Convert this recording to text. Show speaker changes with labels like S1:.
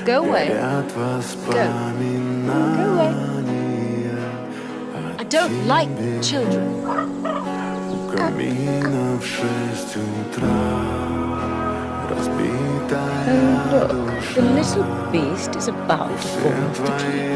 S1: Go away. Go. Go away. I don't like children.
S2: Look, the little beast is about to fall off the tree.